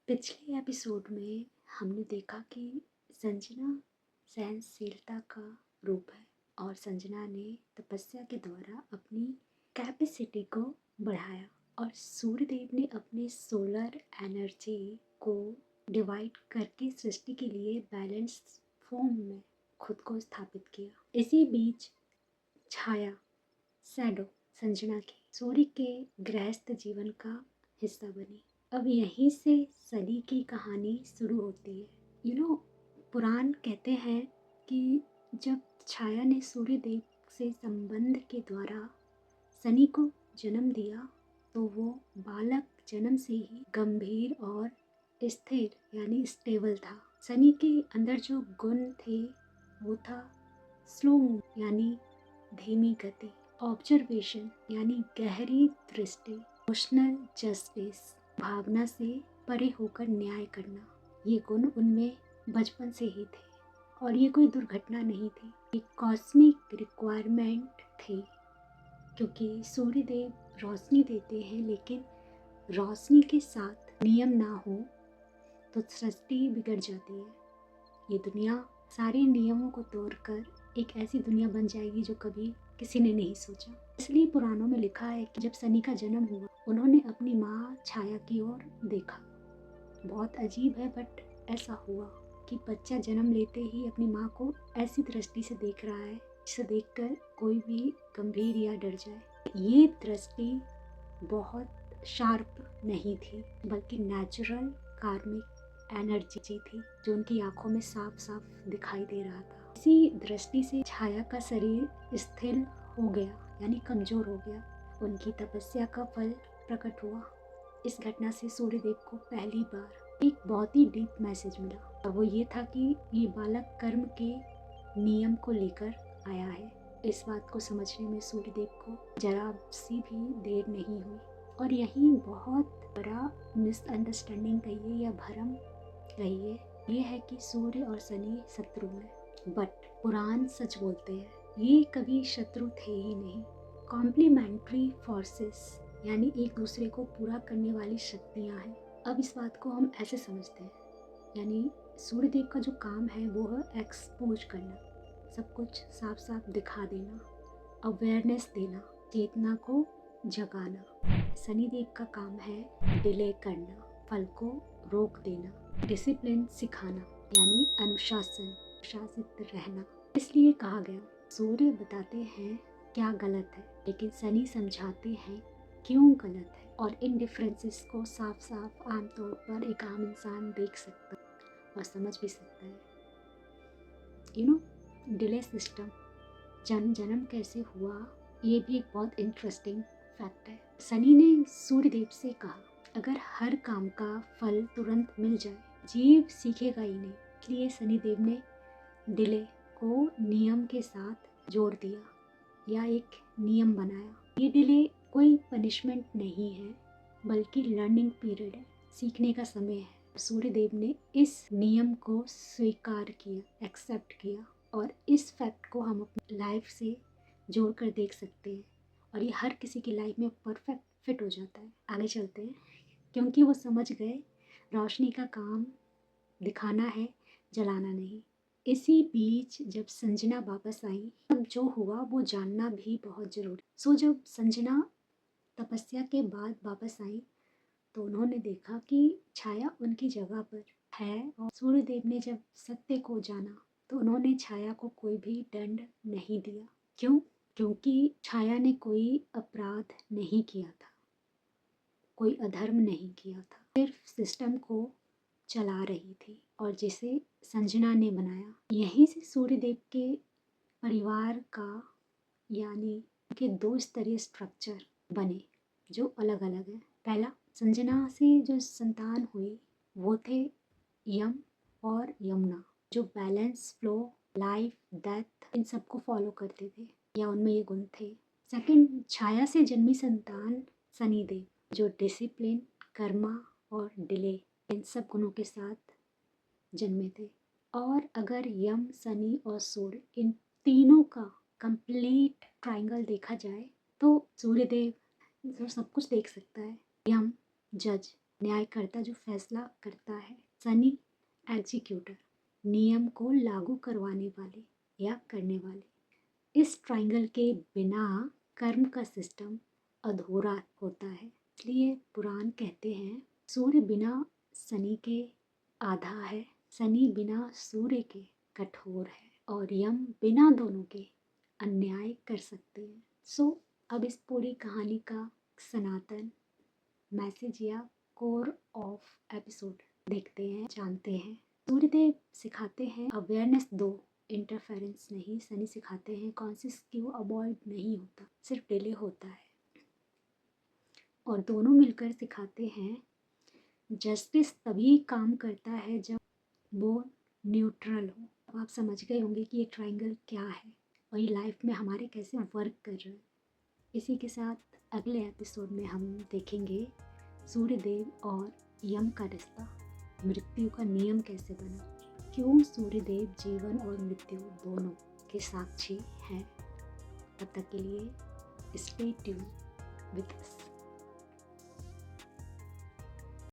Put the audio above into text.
पिछले एपिसोड में हमने देखा कि संजना सहनशीलता का रूप है और संजना ने तपस्या के द्वारा अपनी कैपेसिटी को बढ़ाया और सूर्यदेव ने अपने सोलर एनर्जी को डिवाइड करके सृष्टि के लिए बैलेंस फॉर्म में खुद को स्थापित किया। इसी बीच छाया शैडो संजना की सूर्य के गृहस्थ जीवन का हिस्सा बनी। अब यहीं से सनी की कहानी शुरू होती है। पुराण कहते हैं कि जब छाया ने सूर्यदेव से संबंध के द्वारा सनी को जन्म दिया तो वो बालक जन्म से ही गंभीर और स्थिर यानी स्टेबल था। सनी के अंदर जो गुण थे वो था स्लो यानी धीमी गति, ऑब्जर्वेशन यानी गहरी दृष्टि, इमोशनल जस्टिस भावना से परे होकर न्याय करना। ये गुण उनमें बचपन से ही थे और ये कोई दुर्घटना नहीं थी, एक कॉस्मिक रिक्वायरमेंट थी। क्योंकि सूर्यदेव रोशनी देते हैं लेकिन रोशनी के साथ नियम ना हो तो सृष्टि बिगड़ जाती है। ये दुनिया सारे नियमों को तोड़कर एक ऐसी दुनिया बन जाएगी जो कभी किसी ने नहीं सोचा। इसलिए पुराणों में लिखा है कि जब सनी का जन्म हुआ उन्होंने अपनी माँ छाया की ओर देखा। बहुत अजीब है बट ऐसा हुआ कि बच्चा जन्म लेते ही अपनी माँ को ऐसी दृष्टि से देख रहा है जिसे देखकर कोई भी गंभीर या डर जाए। ये दृष्टि बहुत शार्प नहीं थी बल्कि नेचुरल कार्मिक एनर्जी थी जो उनकी आंखों में साफ साफ दिखाई दे रहा था। इसी दृष्टि से छाया का शरीर स्थिर हो गया यानी कमजोर हो गया। उनकी तपस्या का फल प्रकट हुआ। इस घटना से सूर्यदेव को पहली बार एक बहुत ही डीप मैसेज मिला और वो ये था कि ये बालक कर्म के नियम को लेकर आया है। इस बात को समझने में सूर्यदेव को जरा सी भी देर नहीं हुई और यही बहुत बड़ा मिसअंडरस्टैंडिंग कहिए या भ्रम कहिए ये है कि सूर्य और शनि शत्रु हैं। बट पुराण सच बोलते हैं ये कभी शत्रु थे ही नहीं, कॉम्प्लीमेंट्री फोर्सेस यानी एक दूसरे को पूरा करने वाली शक्तियाँ हैं। अब इस बात को हम ऐसे समझते हैं यानी सूर्यदेव का जो काम है वो है एक्सपोज करना, सब कुछ साफ साफ दिखा देना, अवेयरनेस देना, चेतना को जगाना। शनिदेव का काम है डिले करना, फल को रोक देना, डिसिप्लिन सिखाना यानी अनुशासित रहना। इसलिए कहा गया सूर्य बताते हैं क्या गलत है लेकिन शनि समझाते हैं क्यों गलत है और इन डिफरेंसेस को साफ साफ आमतौर पर एक आम इंसान देख सकता है और समझ भी सकता है। डिले सिस्टम जन्म कैसे हुआ ये भी एक बहुत इंटरेस्टिंग फैक्ट है। शनि ने सूर्यदेव से कहा अगर हर काम का फल तुरंत मिल जाए जीव सीखेगा ही नहीं। इसलिए शनिदेव ने डिले को नियम के साथ जोड़ दिया या एक नियम बनाया। ये डिले कोई पनिशमेंट नहीं है बल्कि लर्निंग पीरियड है, सीखने का समय है। सूर्यदेव ने इस नियम को स्वीकार किया, एक्सेप्ट किया और इस फैक्ट को हम अपनी लाइफ से जोड़कर देख सकते हैं और ये हर किसी की लाइफ में परफेक्ट फिट हो जाता है। आगे चलते हैं क्योंकि वो समझ गए रोशनी का काम दिखाना है, जलाना नहीं। इसी बीच जब संजना वापस आई तब जो हुआ वो जानना भी बहुत जरूरी। सो जब संजना तपस्या के बाद वापस आई तो उन्होंने देखा कि छाया उनकी जगह पर है और सूर्यदेव ने जब सत्य को जाना तो उन्होंने छाया को कोई भी दंड नहीं दिया। क्यों? क्योंकि छाया ने कोई अपराध नहीं किया था, कोई अधर्म नहीं किया था, सिर्फ सिस्टम को चला रही थी और जिसे संजना ने बनाया। यहीं से सूर्यदेव के परिवार का यानी के दो स्तरीय स्ट्रक्चर बने जो अलग अलग है। पहला, संजना से जो संतान हुई वो थे यम और यमुना जो balance, flow, life, death in सबको फॉलो करते थे या उनमें ये गुण थे। सेकंड, छाया से जन्मी संतान शनिदेव जो डिसिप्लिन, कर्मा और डिले इन सब गुणों के साथ जन्मे थे। और अगर यम, शनि और सूर्य इन तीनों का कंप्लीट ट्रायंगल देखा जाए तो सूर्यदेव जो सब कुछ देख सकता है। यम जज न्यायकर्ता जो फैसला करता है। सनी एग्जीक्यूटर, नियम को लागू करवाने वाले या करने वाले। इस ट्रायंगल के बिना कर्म का सिस्टम अधूरा होता है। इसलिए पुराण कहते हैं सूर्य बिना शनि के आधा है, शनि बिना सूर्य के कठोर है और यम बिना दोनों के अन्याय कर सकते हैं। सो अब इस पूरी कहानी का सनातन मैसेज या कोर ऑफ एपिसोड देखते हैं, जानते हैं। सूर्यदेव सिखाते हैं अवेयरनेस दो, इंटरफेरेंस नहीं। शनि सिखाते हैं कॉन्शियस क्यों अवॉइड नहीं होता, सिर्फ डिले होता है। और दोनों मिलकर सिखाते हैं जस्टिस तभी काम करता है जब वो न्यूट्रल हो। अब आप समझ गए होंगे कि ये ट्रायंगल क्या है और ये लाइफ में हमारे कैसे वर्क कर रहा है। इसी के साथ अगले एपिसोड में हम देखेंगे सूर्यदेव और यम का रिश्ता, मृत्यु का नियम कैसे बना, क्यों सूर्यदेव जीवन और मृत्यु दोनों के साक्षी हैं। तब तक के लिए स्टे ट्यून विद अस।